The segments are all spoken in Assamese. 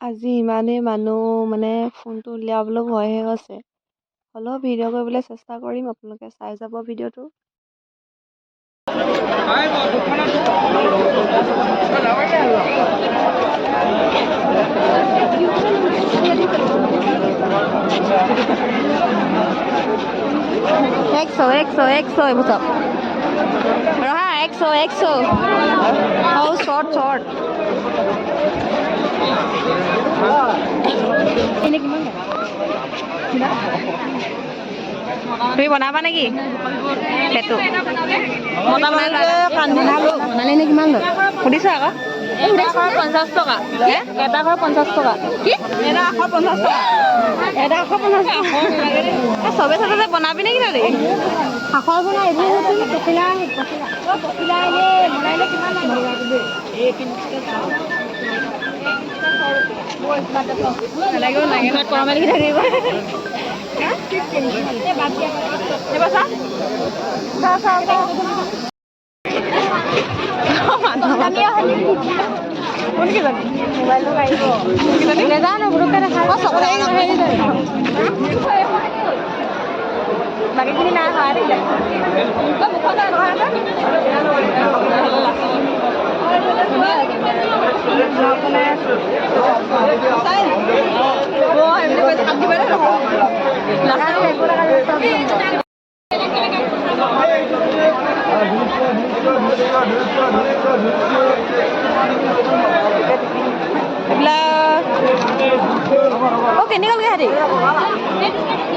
আজি ইমানেই মানুহ মানে ফোনটো উলিয়াবলৈ ভয়হে হৈছে। হ'লেও ভিডিঅ' কৰিবলৈ চেষ্টা কৰিম, আপোনালোকে চাই যাব ভিডিঅ'টো। একশো এইবোৰ চব ৰহা, একশো শৰ্ট তুমি বনাবা নেকি? সেইটো বনালে নে কিমান লয় সুধিছো আকৌ। 50 টকা, এটা 50 টকা। কি এটা 50 টকা? এটা 50 টকা চবে চবে বনাবি নেকি তই? শাখৰ বনাই এইবোৰ পখিলা বনাইলে কিমান বাকীখিনি নাই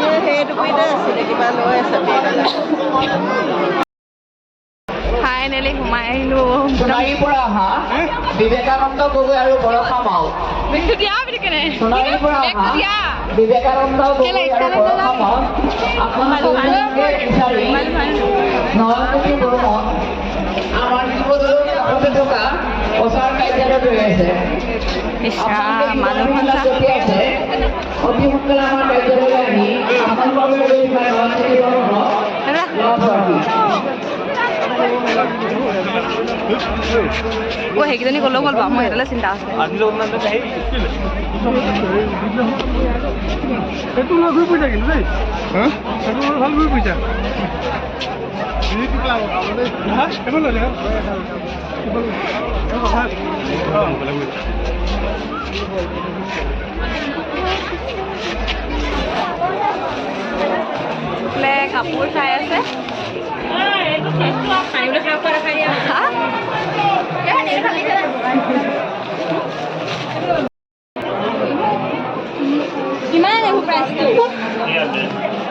কেনেকৈ হেৰি ফাইনেলি সোমাই আহিলো। সোণাৰীৰ পৰা অহা বিবেকানন্দ গগৈ আৰু বৰষা মাও। সোণাৰীৰ পৰা অহা বিবেকানন্দ গগৈ আৰু বৰষা মাও আপোনালোকে বিচাৰি নয়নজ্যোতি বৰ্মন আমাৰ শিৱদৌলৰ কাষতে থকা প্ৰচাৰ কাৰ্যালয়ত ৰৈ আছে। যদি আছে অতি সোনকালে আমাৰ কাৰ্যালয়লৈ আহি আপোনালোকৰ নয়নজ্যোতি বৰ্মনক লগ ধৰি সেইকেইজনী গ'লেও গ'ল বাৰু, মই সিহঁতলৈ চিন্তা আছে। কাপোৰ চাই আছে।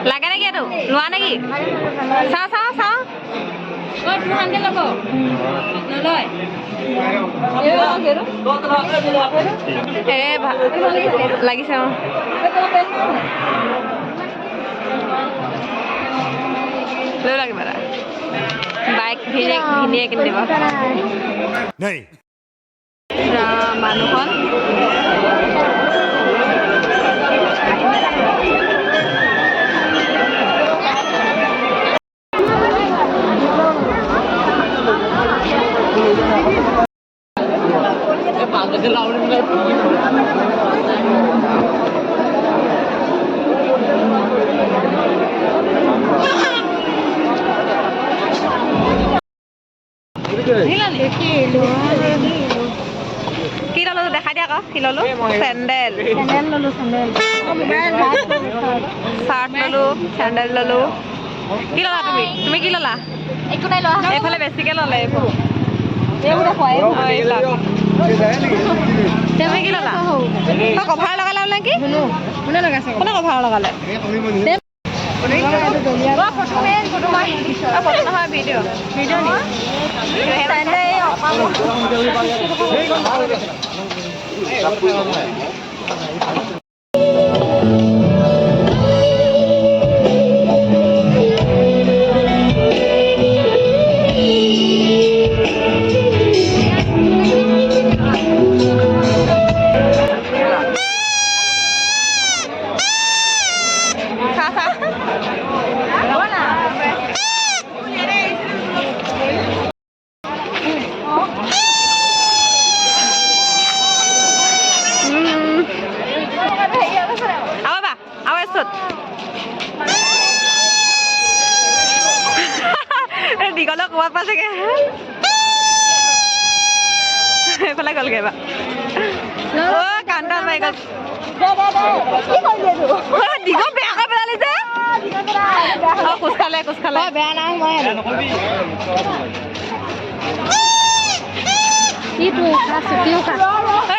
লাগে নেকি? এইটো লোৱা নেকি? চাওঁ লাগিছে অঁ লৈ লাগিব বাইক ভিনিয়ে কিনি দিব মানুহখন। কি ললো দেখাই দিয়া আকৌ। কি ললো? চেণ্ডেল ললো, চাৰ্ট ললো, চেণ্ডেল ললো। কি ললা তুমি কি ললা? একো নাই লোৱা, এইফালে বেছিকে ললে এইবোৰ। তুমি কি ললা? তই কভাৰ লগালা নেকি? কোনে কভাৰ লগালে? ফটো মেইন ফটো মাৰি ফটো নহয় ভিডিঅ' ভিডিঅ' নি দীঘলক ক'ৰবাত পা চাগে এইফালে গ'লগৈ বা কান্দা মাৰি গ'ল দীঘল বেয়াকৈ পেলালি যে কোচ খালে বেয়া নাই মই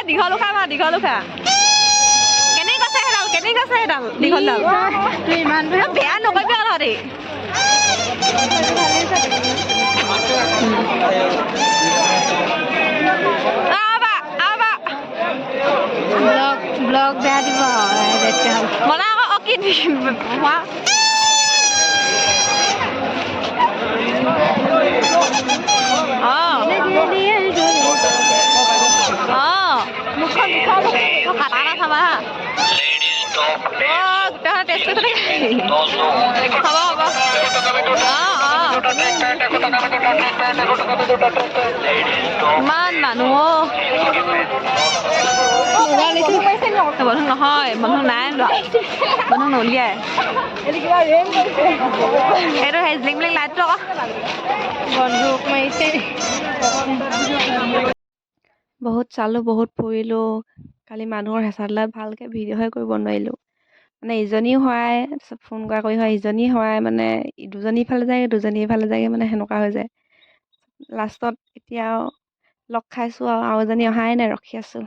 দীঘল উশা মা দীঘল উশা কেনেকৈ গৈছে সেইডাল দীঘলডাল বেয়া নকৰিবি আকৌ তহঁতি ব্লগ বেয়া দিব মানে আকৌ কি কাটা চাবা ইমান মানুহ বন্ধু নহয় বন্ধু নাই লোৱা বন্ধু নলিয়াই এইটো হেজলিং বুলি লাইটটো আকৌ বন্ধুক মাৰিছে বহুত চালোঁ বহুত ফুৰিলোঁ কালি মানুহৰ হেঁচাত ভালকৈ ভিডিঅ'হে কৰিব নোৱাৰিলোঁ মানে ইজনী হৰাই তাৰপিছত ফোন কৰি হয় ইজনী হৰাই মানে দুজনী ইফালে যায়গৈ দুজনী ইফালে যায়গৈ মানে সেনেকুৱা হৈ যায় লাষ্টত এতিয়া লগ খাইছোঁ আৰু এজনী অহাই নাই ৰখি আছোঁ